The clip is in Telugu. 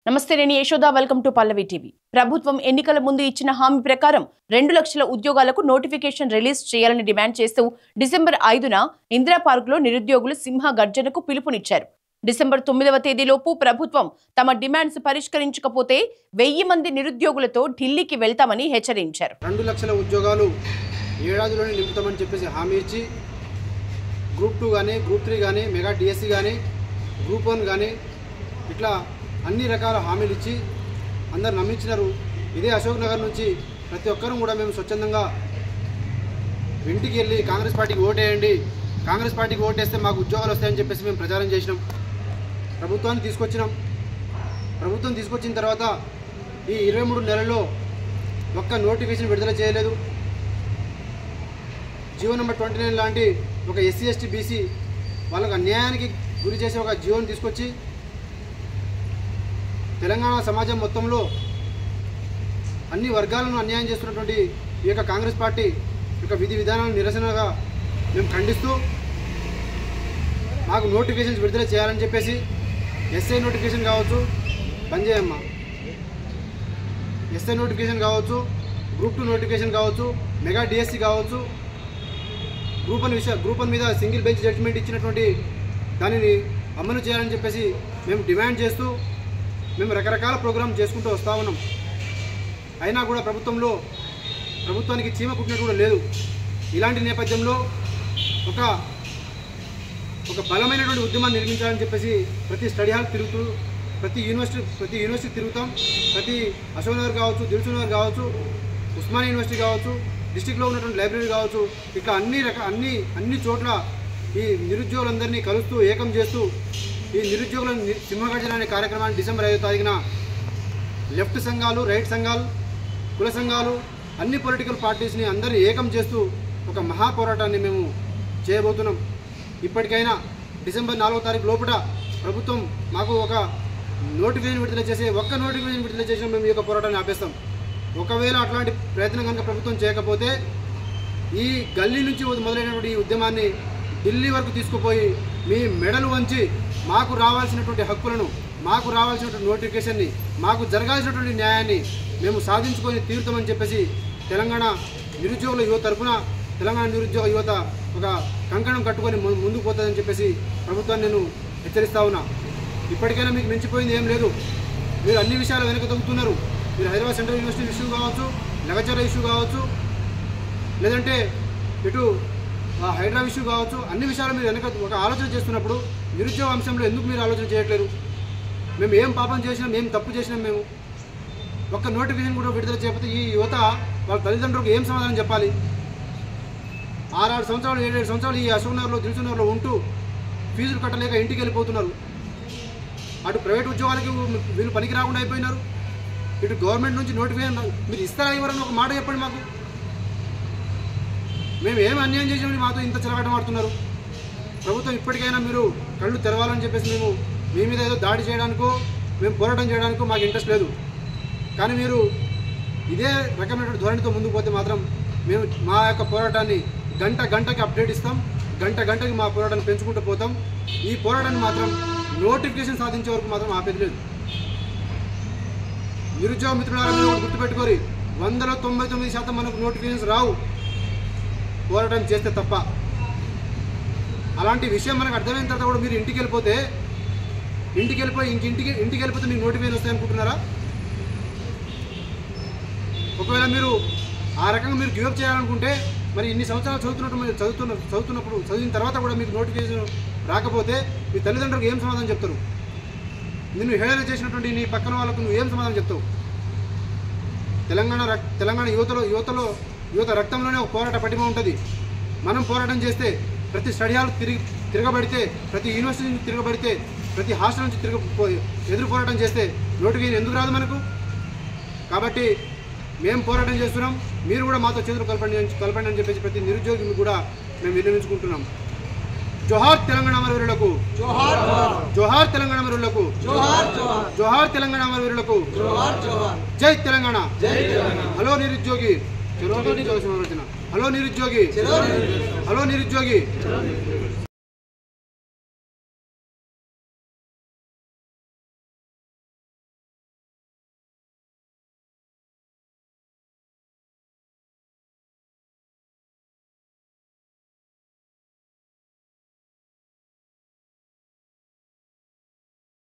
నమస్తే, నేను Yashoda. Welcome to Pallavi TV. ప్రభుత్వం ఎన్నికల ముందు ఇచ్చిన హామీ ప్రకారం 2 లక్షల ఉద్యోగాలకు నోటిఫికేషన్ రిలీజ్ చేయాలని డిమాండ్ చేస్తూ డిసెంబర్ 5న ఇందిరా పార్కులో నిరుద్యోగులు సింహ గర్జనకు పిలుపునిచ్చారు. డిసెంబర్ 9వ తేదీలోపు ప్రభుత్వం తమ డిమాండ్స్ పరిష్కరించకపోతే 1000 మంది నిరుద్యోగులతో ఢిల్లీకి వెళ్తామని హెచ్చరించారు. 2 లక్షల ఉద్యోగాలు ఏడాదిలోనే నింపుతామని చెప్పేసి హామీ ఇచ్చి గ్రూప్ 2 కానీ గ్రూప్ 3 కానీ మెగా డిఎస్సి కానీ గ్రూప్ 1 కానీ ఇట్లా అన్ని రకాల హామీలు ఇచ్చి అందరు నమ్మించినారు. ఇదే అశోక్ నగర్ నుంచి ప్రతి ఒక్కరూ కూడా మేము స్వచ్ఛందంగా ఇంటికి వెళ్ళి కాంగ్రెస్ పార్టీకి ఓటేయండి, కాంగ్రెస్ పార్టీకి ఓటేస్తే మాకు ఉద్యోగాలు వస్తాయని చెప్పేసి మేము ప్రచారం చేసినాం. ప్రభుత్వం తీసుకొచ్చిన తర్వాత ఈ 23 నెలల్లో ఒక్క నోటిఫికేషన్ విడుదల చేయలేదు. జీవో నెంబర్ 29 లాంటి ఒక ఎస్సీ ఎస్టీ బీసీ వాళ్ళకు అన్యాయానికి గురి చేసే ఒక జీవోని తీసుకొచ్చి తెలంగాణ సమాజం మొత్తంలో అన్ని వర్గాలను అన్యాయం చేస్తున్నటువంటి ఈ యొక్క కాంగ్రెస్ పార్టీ యొక్క విధి విధానాలను నిరసనగా మేము ఖండిస్తూ మాకు నోటిఫికేషన్స్ విడుదల చేయాలని చెప్పేసి ఎస్ఐ నోటిఫికేషన్ కావచ్చు, బంజేయమ్మ ఎస్ఐ నోటిఫికేషన్ కావచ్చు, గ్రూప్ 2 నోటిఫికేషన్ కావచ్చు, మెగా డిఎస్సి కావచ్చు, గ్రూప్ 1 మీద సింగిల్ బెంచ్ జడ్జిమెంట్ ఇచ్చినటువంటి దానిని అమలు చేయాలని చెప్పేసి మేము డిమాండ్ చేస్తూ మేము రకరకాల ప్రోగ్రాం చేసుకుంటూ వస్తూ ఉన్నాం. అయినా కూడా ప్రభుత్వానికి చీమ కుట్టినట్టు కూడా లేదు. ఇలాంటి నేపథ్యంలో ఒక బలమైనటువంటి ఉద్యమాన్ని నిర్మించాలని చెప్పేసి ప్రతి స్టడీ హాల్ తిరుగుతూ ప్రతి యూనివర్సిటీ తిరుగుతాం. ప్రతి అశోక్ నగర్ కావచ్చు, దిల్సుఖ్ నగర్ కావచ్చు, ఉస్మానియా యూనివర్సిటీ కావచ్చు, డిస్టిక్లో ఉన్నటువంటి లైబ్రరీ కావచ్చు, ఇట్లా అన్ని చోట్ల ఈ నిరుద్యోగులందరినీ కలుస్తూ ఏకం చేస్తూ ఈ నిరుద్యోగుల సింహగర్జన అనే కార్యక్రమాన్ని డిసెంబర్ 5వ తారీఖున లెఫ్ట్ సంఘాలు, రైట్ సంఘాలు, కుల సంఘాలు, అన్ని పొలిటికల్ పార్టీస్ని అందరినీ ఏకం చేస్తూ ఒక మహాపోరాటాన్ని మేము చేయబోతున్నాం. ఇప్పటికైనా డిసెంబర్ 4వ తారీఖు లోపల ప్రభుత్వం మాకు ఒక నోటిఫికేషన్ విడుదల చేసిన మేము ఈ యొక్క పోరాటాన్ని ఆపేస్తాం. ఒకవేళ అట్లాంటి ప్రయత్నం కనుక ప్రభుత్వం చేయకపోతే ఈ గల్లీ నుంచి మొదలైనటువంటి ఈ ఉద్యమాన్ని ఢిల్లీ వరకు తీసుకుపోయి మీ మెడలు వంచి మాకు రావాల్సినటువంటి హక్కులను, మాకు రావాల్సినటువంటి నోటిఫికేషన్ని, మాకు జరగాల్సినటువంటి న్యాయాన్ని మేము సాధించుకొని తీరుతామని చెప్పేసి తెలంగాణ నిరుద్యోగుల యువత తరఫున తెలంగాణ నిరుద్యోగ యువత ఒక కంకణం కట్టుకొని ముందుకు పోతుందని చెప్పేసి ప్రభుత్వాన్ని నేను హెచ్చరిస్తా ఉన్నా. ఇప్పటికైనా మీకు మించిపోయింది ఏం లేదు. మీరు అన్ని విషయాలు వెనక తగ్గుతున్నారు. మీరు హైదరాబాద్ సెంట్రల్ యూనివర్సిటీ ఇష్యూ కావచ్చు, లగచర్ల ఇష్యూ కావచ్చు, లేదంటే ఇటు హైడ్రా ఇష్యూ కావచ్చు, అన్ని విషయాలు మీరు వెనక ఒక ఆలోచన చేస్తున్నప్పుడు నిరుద్యోగ అంశంలో ఎందుకు మీరు ఆలోచన చేయట్లేరు? మేము ఏం పాపం చేసినాం, ఏం తప్పు చేసినాం? మేము ఒక్క నోటిఫికేషన్ కూడా విడుదల చేయకపోతే ఈ యువత వాళ్ళ తల్లిదండ్రులకు ఏం సమాధానం చెప్పాలి? 6 సంవత్సరాలు 7 సంవత్సరాలు ఈ అశోక్ నగర్లో, దిల్సుఖ్ నగర్లో ఉంటూ ఫీజులు కట్టలేక ఇంటికి వెళ్ళిపోతున్నారు. అటు ప్రైవేట్ ఉద్యోగాలకి వీళ్ళు పనికి రాకుండా అయిపోయినారు. ఇటు గవర్నమెంట్ నుంచి నోటిఫికేషన్ మీరు ఇస్తారా ఇవ్వరని ఒక మాట చెప్పండి మాకు. మేము ఏమి అన్యాయం చేసినప్పుడు మాతో ఇంత చెలగాటం ఆడుతున్నారు. ప్రభుత్వం ఇప్పటికైనా మీరు కళ్ళు తెరవాలని చెప్పేసి మేము మీ మీద ఏదో దాడి చేయడానికో మేము పోరాటం చేయడానికో మాకు ఇంట్రెస్ట్ లేదు. కానీ మీరు ఇదే రకమైనటువంటి ధోరణితో ముందుకు పోతే మాత్రం మేము మా యొక్క పోరాటాన్ని గంటకి అప్డేట్ ఇస్తాం, గంటకి మా పోరాటాన్ని పెంచుకుంటూ పోతాం. ఈ పోరాటాన్ని మాత్రం నోటిఫికేషన్ సాధించే వరకు మాత్రం ఆపేది లేదు. నిరుద్యోగ మిత్రులారా, మీరు గుర్తుపెట్టుకోరి, 100లో 99% మనకు నోటిఫికేషన్స్ రావు పోరాటం చేస్తే తప్ప. అలాంటి విషయం మనకు అర్థమైన తర్వాత కూడా మీరు ఇంటికి వెళ్ళిపోతే మీకు నోటిఫికేషన్ వస్తాయనుకుంటున్నారా? ఒకవేళ మీరు ఆ రకంగా మీరు గివప్ చేయాలనుకుంటే మరి ఇన్ని సంవత్సరాలు చదివిన తర్వాత కూడా మీకు నోటిఫికేషన్ రాకపోతే మీ తల్లిదండ్రులకు ఏం సమాధానం చెప్తారు? నిన్ను హేళన చేసినటువంటి నీ పక్కన వాళ్ళకు నువ్వు ఏం సమాధానం చెప్తావు? తెలంగాణ యువత రక్తంలోనే ఒక పోరాట పటిమ ఉంటుంది. మనం పోరాటం చేస్తే ప్రతి స్టడీ హాల్ తిరగబడితే, ప్రతి యూనివర్సిటీ నుంచి తిరగబడితే, ప్రతి హాస్టల్ నుంచి ఎదురు పోరాటం చేస్తే నోటిఫికేషన్ ఎందుకు రాదు మనకు? కాబట్టి మేము పోరాటం చేస్తున్నాం, మీరు కూడా మాతో చేతులు కలపండి అని చెప్పేసి ప్రతి నిరుద్యోగిని కూడా మేము విన్నవించుకుంటున్నాం. జోహార్ తెలంగాణ అమరవీరులకు, జోహార్ తెలంగాణ అమరవీరులకు, జోహార్ తెలంగాణ అమరవీరులకు, జై తెలంగాణ. హలో నిరుద్యోగి, హలో నిరుద్యోగి, హలో నిరుద్యోగి.